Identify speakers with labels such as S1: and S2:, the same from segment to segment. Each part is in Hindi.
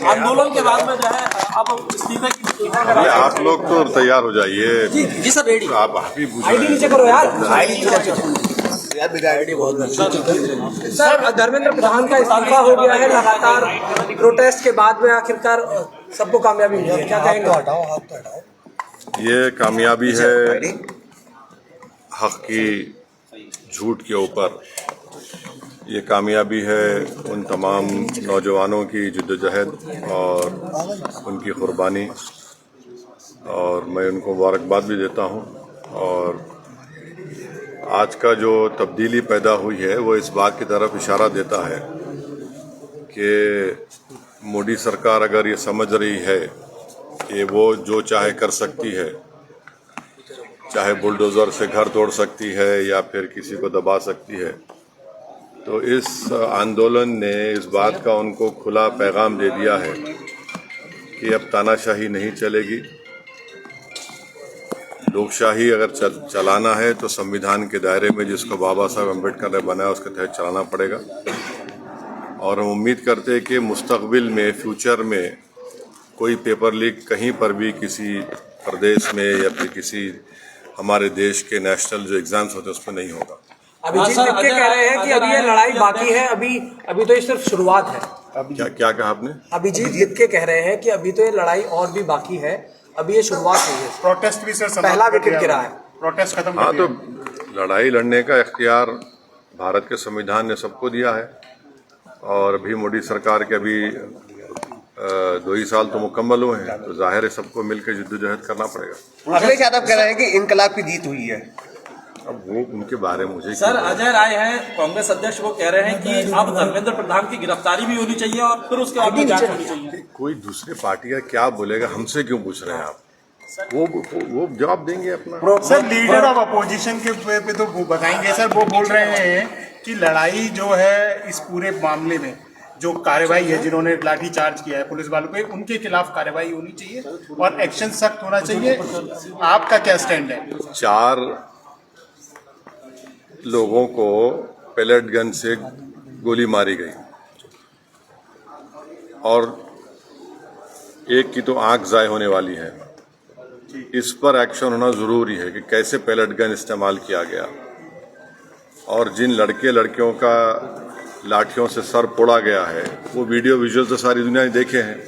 S1: आंदोलन के बाद में जो है अब इस्तीफे की
S2: आप लोग तो तैयार हो जाइए।
S1: जी सर रेडी।
S2: आप भी
S1: आईडी नीचे करो यार।
S3: सर, धर्मेंद्र प्रधान का इस्तीफा हो गया है। लगातार प्रोटेस्ट के बाद में आखिरकार सबको कामयाबी मिली है, क्या कहेंगे?
S2: ये कामयाबी है हक की झूठ के ऊपर। ये कामयाबी है उन तमाम नौजवानों की जिद्दोजहद और उनकी कुर्बानी, और मैं उनको मुबारकबाद भी देता हूँ। और आज का जो तब्दीली पैदा हुई है वो इस बात की तरफ इशारा देता है कि मोदी सरकार अगर ये समझ रही है कि वो जो चाहे कर सकती है, चाहे बुलडोज़र से घर तोड़ सकती है या फिर किसी को दबा सकती है, तो इस आंदोलन ने इस बात का उनको खुला पैगाम दे दिया है कि अब तानाशाही नहीं चलेगी। लोकशाही अगर चलाना है तो संविधान के दायरे में जिसको बाबा साहब अम्बेडकर ने बनाया उसके तहत चलाना पड़ेगा। और हम उम्मीद करते हैं कि मुस्तकबिल में, फ्यूचर में कोई पेपर लीक कहीं पर भी किसी प्रदेश में या फिर किसी हमारे देश के नेशनल जो एग्जाम्स होते हैं उसमें नहीं होगा।
S3: अभिजीत लिपके कह रहे हैं कि अभी ये लड़ाई बाकी है, अभी तो ये सिर्फ शुरुआत है। क्या
S2: कहा आपने?
S3: अभिजीत लिपके कह रहे हैं कि अभी तो ये लड़ाई और भी बाकी है, अभी ये शुरुआत हुई है।
S4: प्रोटेस्ट भी सर
S3: पहला विकेट गिरा है,
S4: प्रोटेस्ट खत्म।
S2: हाँ, तो लड़ाई लड़ने का इख्तियार भारत के संविधान ने सबको दिया है। और अभी मोदी सरकार के अभी 2 ही साल तो मुकम्मल हुए हैं, तो जाहिर है सबको मिलकर जिद्दोजहद करना पड़ेगा।
S5: अखिलेश यादव कह रहे हैं कि इनकलाब की जीत हुई है।
S2: अब वो उनके बारे में मुझे
S1: सर अजय राय हैं कांग्रेस अध्यक्ष, वो कह रहे हैं कि अब धर्मेंद्र प्रधान की गिरफ्तारी भी होनी चाहिए और फिर उसके बाद जांच होनी चाहिए।
S2: कोई दूसरी पार्टी का क्या बोलेगा, हमसे क्यों पूछ रहे हैं आप? वो जवाब देंगे अपना।
S4: सर लीडर ऑफ अपोजिशन के पे तो वो बताएंगे। सर वो बोल रहे हैं कि लड़ाई जो है इस पूरे मामले में जो कार्रवाई है, जिन्होंने लाठी चार्ज किया है पुलिस वालों पे, उनके खिलाफ कार्रवाई होनी चाहिए और एक्शन सख्त होना चाहिए। आपका क्या स्टैंड है?
S2: 4 लोगों को पेलेट गन से गोली मारी गई और एक की तो आंख ज़ाय होने वाली है। इस पर एक्शन होना जरूरी है कि कैसे पेलेट गन इस्तेमाल किया गया, और जिन लड़के लड़कियों का लाठियों से सर फोड़ा गया है वो वीडियो विजुअल तो सारी दुनिया ने देखे हैं।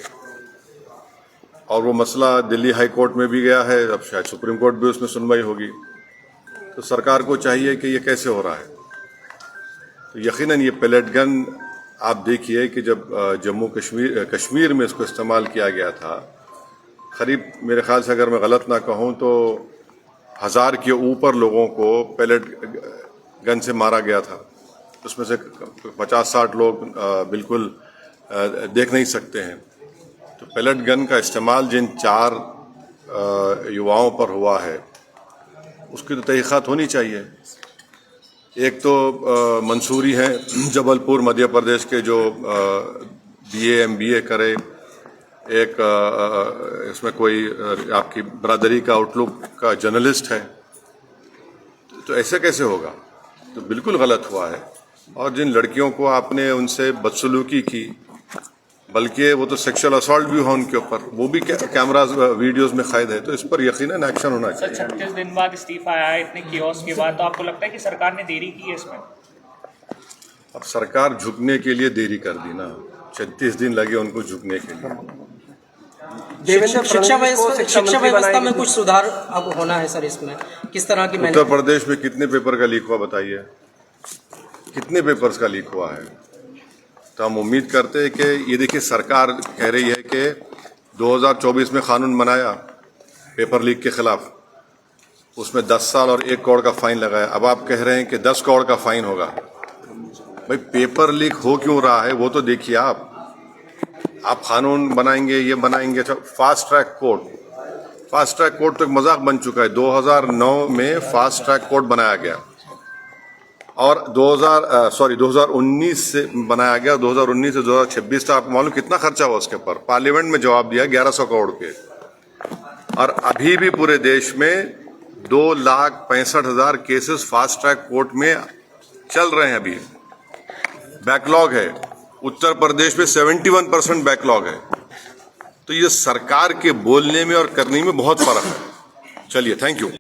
S2: और वो मसला दिल्ली हाई कोर्ट में भी गया है, अब शायद सुप्रीम कोर्ट भी उसमें सुनवाई होगी। तो सरकार को चाहिए कि ये कैसे हो रहा है। तो यकीनन ये पेलेट गन आप देखिए कि जब जम्मू कश्मीर में इसको इस्तेमाल किया गया था, करीब मेरे ख्याल से अगर मैं गलत ना कहूँ तो 1000 के ऊपर लोगों को पेलेट गन से मारा गया था। उसमें से 50-60 लोग बिल्कुल देख नहीं सकते हैं। तो पेलेट गन का इस्तेमाल जिन 4 युवाओं पर हुआ है उसकी तो तहकीकात होनी चाहिए। एक तो मंसूरी है जबलपुर मध्य प्रदेश के, जो BA MBA करे। एक इसमें कोई आपकी बरादरी का आउटलुक का जर्नलिस्ट है। तो ऐसे कैसे होगा? तो बिल्कुल गलत हुआ है। और जिन लड़कियों को आपने उनसे बदसलूकी की, बल्कि वो तो सेक्सुअल असॉल्ट भी हुआ उनके ऊपर, वो भी कैमरास वीडियोस में कैद है। तो इस पर यकीनन एक्शन होना चाहिए।
S6: 36 दिन बाद इस्तीफा आया है, इतने कियोस्क के बाद, तो आपको लगता है कि सरकार ने देरी की है इसमें?
S2: अब सरकार झुकने के लिए देरी कर दी ना, 36 दिन लगे उनको झुकने के लिए।
S3: शिक्षा व्यवस्था में कुछ सुधार अब होना है सर, इसमें किस तरह की?
S2: उत्तर प्रदेश में कितने पेपर का लीक हुआ बताइए? कितने पेपर्स का लीक हुआ है? तो हम उम्मीद करते हैं कि ये देखिए, सरकार कह रही है कि 2024 में कानून बनाया पेपर लीक के खिलाफ, उसमें 10 साल और 1 करोड़ का फाइन लगाया। अब आप कह रहे हैं कि 10 करोड़ का फाइन होगा। भाई पेपर लीक हो क्यों रहा है वो तो देखिए। आप कानून बनाएंगे, ये बनाएंगे। फास्ट ट्रैक कोर्ट तो एक मजाक बन चुका है। 2009 में फास्ट ट्रैक कोर्ट बनाया गया और 2019 से बनाया गया। 2019 से 2026 तक आपको मालूम कितना खर्चा हुआ उसके ऊपर? पार्लियामेंट में जवाब दिया 1100 करोड़ के। और अभी भी पूरे देश में 2,65,000 केसेस फास्ट ट्रैक कोर्ट में चल रहे हैं, अभी बैकलॉग है। उत्तर प्रदेश में 71% बैकलॉग है। तो ये सरकार के बोलने में और करने में बहुत फर्क है। चलिए, थैंक यू।